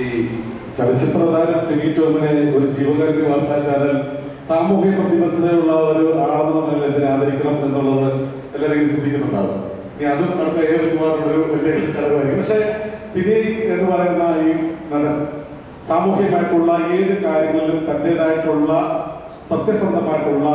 ഈ ചലച്ചിത്രതാരം ടിനി ടോമിനെ ഒരു ജീവകാരുണ്യ വാർത്താ ചാനൽ സാമൂഹ്യ പ്രതിബദ്ധതയുള്ള ഒരു ആളെന്ന നിലയിൽ എന്തിനെ ആദരിക്കണം എന്നുള്ളത് എല്ലാവരും ചിന്തിക്കുന്നുണ്ടാവും. ഇനി അതും അടുത്ത ഏതൊരുപാടുള്ളൊരു വലിയ ഘടകമായിരിക്കും. പക്ഷേ ടിനി എന്ന് പറയുന്ന ഈ നടൻ സാമൂഹികമായിട്ടുള്ള ഏത് കാര്യങ്ങളിലും തൻ്റെതായിട്ടുള്ള സത്യസന്ധമായിട്ടുള്ള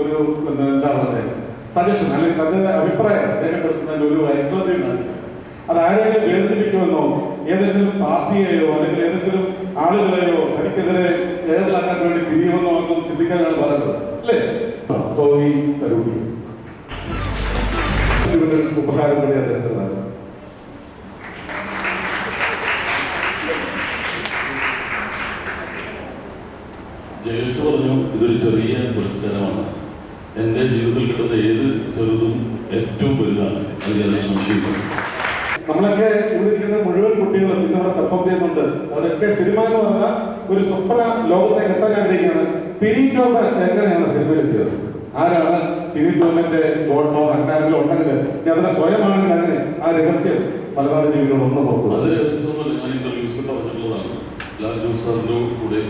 ഒരു എന്താ പറയുക സജഷൻ അല്ലെങ്കിൽ തന്റെ അഭിപ്രായം രേഖപ്പെടുത്തുന്നതിന് ഒരു വൈക്ലഭ്യം കാണിച്ചിട്ടുണ്ട്. അത് ആരെങ്കിലും വേദനിപ്പിക്കുമെന്നോ ഏതെങ്കിലും പാർട്ടിയെയോ അല്ലെങ്കിൽ ഏതെങ്കിലും ആളുകളെയോ തനിക്കെതിരെ ഏറിലാക്കാൻ വേണ്ടി തിരിയുമെന്നോ ഒന്നും ചിന്തിക്കാനാണ് പറയുന്നത് അല്ലേ? സോ ഈ സലൂട്ടി ഉപഹാരം കൂടി അദ്ദേഹത്തിനാണ്. ജയേഷ് പറഞ്ഞു ഇതൊരു ചെറിയ പുരസ്കാരമാണ്. എൻ്റെ ജീവിതത്തിൽ കിട്ടുന്ന ഏത് ചെറുതും ഏറ്റവും വലുതാണ്. അത് ഞാൻ സംശയിക്കുന്നു. നമ്മളൊക്കെ ഇവിടെ ഇരിക്കുന്ന മുഴുവൻ കുട്ടികളും ഇന്ന് അവിടെ പെർഫോം ചെയ്യുന്നുണ്ട്. അവരൊക്കെ സിനിമ എന്ന് പറഞ്ഞ ഒരു സ്വപ്ന ലോകത്തേക്ക് എത്താൻ ആഗ്രഹിക്കുകയാണ്. ടിനി ടോം എങ്ങനെയാണ് സിനിമയിലെത്തിയത്? ആരാണ് ടിനി ടോമിന്റെ ഗോഡ് ഫാദർ? അങ്ങനെ ഉണ്ടെങ്കിൽ ഇനി അതിനെ സ്വയമാണെങ്കിൽ അങ്ങനെ ആ രഹസ്യം മലനാട് ടിവിയിലൂടെ ഒന്ന് നോക്കുക. അത് രഹസ്യമൊന്നുമല്ല. ഞാൻ ഇന്റർവ്യൂസിൽ പറഞ്ഞിട്ടുള്ളതാണ്. ലാൽ ജോസ് സാറിൻ്റെ കൂടെ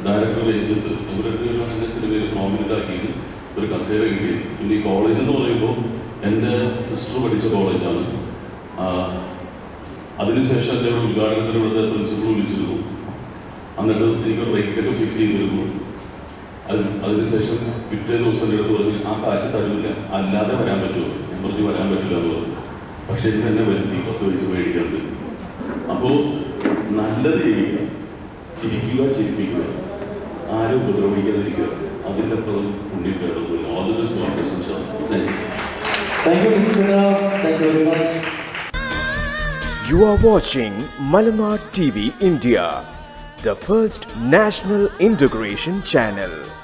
ഡയറക്ടർ രഞ്ജിത്ത് ഇവർ രണ്ടുപേരും എൻ്റെ സിനിമയിൽ പ്രോമിനൻ്റ് ആക്കിയത് ഒരു കസേര കിട്ടിയത്. പിന്നെ ഈ കോളേജ് എന്ന് പറയുമ്പോൾ എൻ്റെ സിസ്റ്റർ പഠിച്ച കോളേജാണ്. അതിനുശേഷം എൻ്റെ ഇവിടെ ഉദ്ഘാടനത്തിന് ഇവിടുത്തെ പ്രിൻസിപ്പൾ വിളിച്ചിരുന്നു. എന്നിട്ട് എനിക്കൊരു റേറ്റൊക്കെ ഫിക്സ് ചെയ്തിരുന്നു. അതിനുശേഷം പിറ്റേ ദിവസം എൻ്റെ അടുത്ത് പറഞ്ഞ് ആ കാശ് തരില്ല, അല്ലാതെ വരാൻ പറ്റുമോ? ഞാൻ പറഞ്ഞു വരാൻ പറ്റില്ല എന്ന് പറഞ്ഞു. പക്ഷെ ഇന്ന് എന്നെ വരുത്തി 10 വയസ്സ് മേടിക്കാണ്ട്. അപ്പോൾ നല്ലത് ചെയ്യുക, ചിരിക്കുക, ചിരിപ്പിക്കുക, ആരും ഉപദ്രവിക്കാതിരിക്കുക. അതിൻ്റെ അപ്പുറം പുണ്യം കയറുന്നില്ല. All the best for this ഇൻഷാല്ലാഹ്. Thank you. Thank you very much. You are watching Malanad TV India, the first national integration channel.